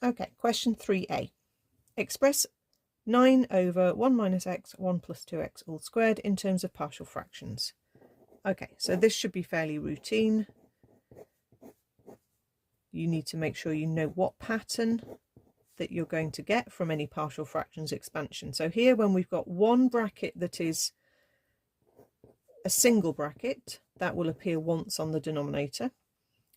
Okay, question 3a. Express 9 over 1 minus x, 1 plus 2x all squared in terms of partial fractions. Okay, so this should be fairly routine. You need to make sure you know what pattern that you're going to get from any partial fractions expansion. So here, when we've got one bracket that is a single bracket, that will appear once on the denominator.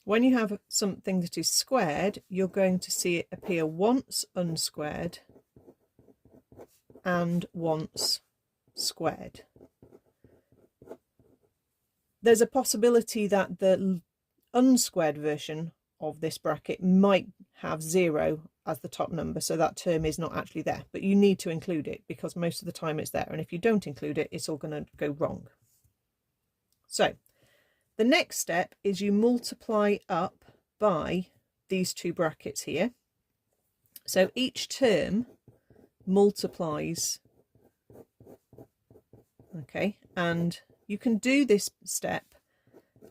When you have something that is squared, you're going to see it appear once unsquared and once squared. There's a possibility that the unsquared version of this bracket might have 0 as the top number, so that term is not actually there, but you need to include it because most of the time it's there, and if you don't include it, it's all going to go wrong. So the next step is you multiply up by these two brackets here. So each term multiplies, okay, and you can do this step,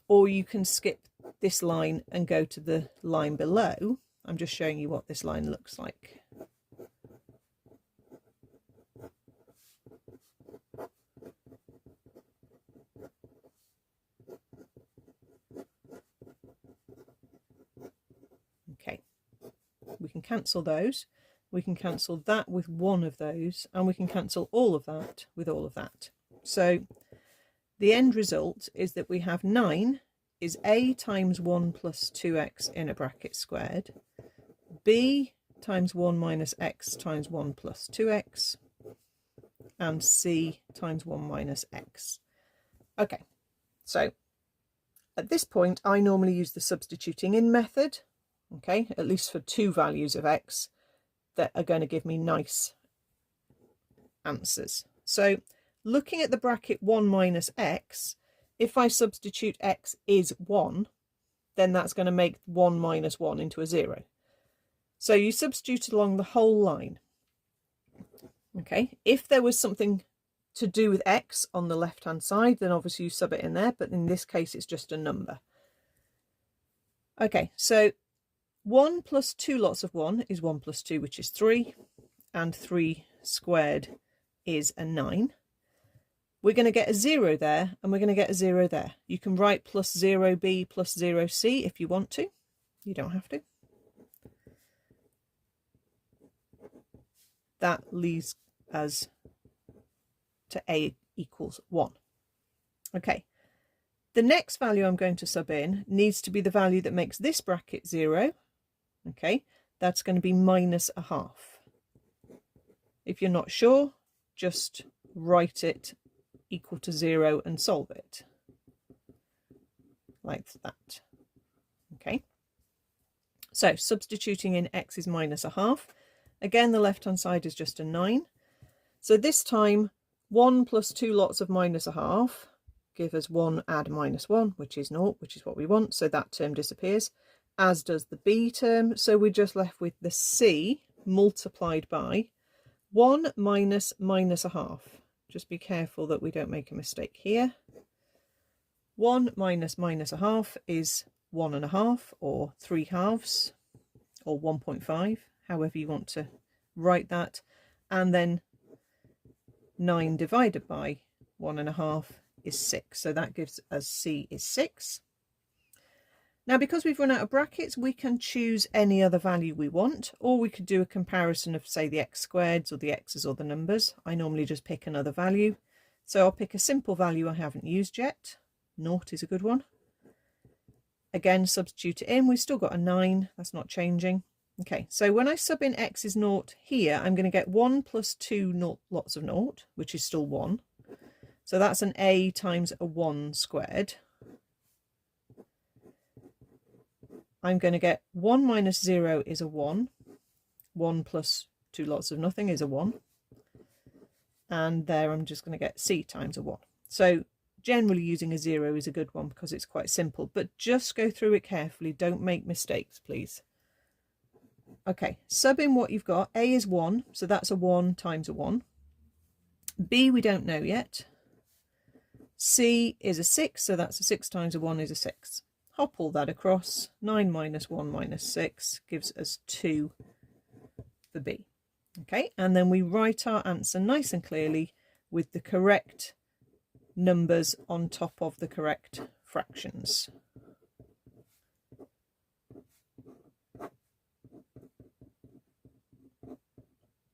or you can skip this line and go to the line below. I'm just showing you what this line looks like. Okay, we can cancel those. We can cancel that with one of those, and we can cancel all of that with all of that. So the end result is that we have 9 is a times 1 plus 2x in a bracket squared, b times 1 minus x times 1 plus 2x, and c times 1 minus x. Okay, so at this point I normally use the substituting in method, okay, at least for two values of x that are going to give me nice answers. So looking at the bracket 1 minus x, if I substitute x is 1, then that's going to make 1 minus 1 into a 0. So you substitute along the whole line. Okay, if there was something to do with x on the left hand side, then obviously you sub it in there, but in this case it's just a number. Okay, so 1 plus 2 lots of 1 is 1 plus 2, which is 3, and 3 squared is a 9. We're going to get a 0 there, and we're going to get a 0 there. You can write plus 0b plus 0c if you want to. You don't have to. That leads us to a equals 1. Okay, the next value I'm going to sub in needs to be the value that makes this bracket 0. Okay, that's going to be minus a half. If you're not sure, just write it equal to 0 and solve it like that. Okay, so substituting in x is minus a half. Again, the left hand side is just a 9. So this time 1 plus 2 lots of minus a half give us 1 add minus 1, which is 0, which is what we want. So that term disappears, as does the b term. So we're just left with the c multiplied by 1 minus minus a half. Just be careful that we don't make a mistake here. 1 minus minus a half is 1.5 or 3 halves or 1.5, however you want to write that. And then 9 divided by 1.5 is 6. So that gives us c is 6. Now, because we've run out of brackets, we can choose any other value we want, or we could do a comparison of, say, the x squareds or the x's or the numbers. I normally just pick another value. So I'll pick a simple value I haven't used yet. 0 is a good one. Again, substitute it in. We've still got a 9. That's not changing. Okay, so when I sub in x is 0 here, I'm going to get 1 plus 2 lots of 0, which is still 1. So that's an a times a 1 squared. I'm going to get 1 minus 0 is a 1. 1 plus 2 lots of nothing is a 1. And there I'm just going to get c times a 1. So generally using a 0 is a good one because it's quite simple, but just go through it carefully. Don't make mistakes, please. Okay, sub in what you've got. A is 1, so that's a 1 times a 1. B we don't know yet. C is a 6, so that's a 6 times a 1 is a 6. Hop all that across. 9 minus 1 minus 6 gives us 2 for B. Okay, and then we write our answer nice and clearly with the correct numbers on top of the correct fractions.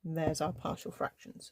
And there's our partial fractions.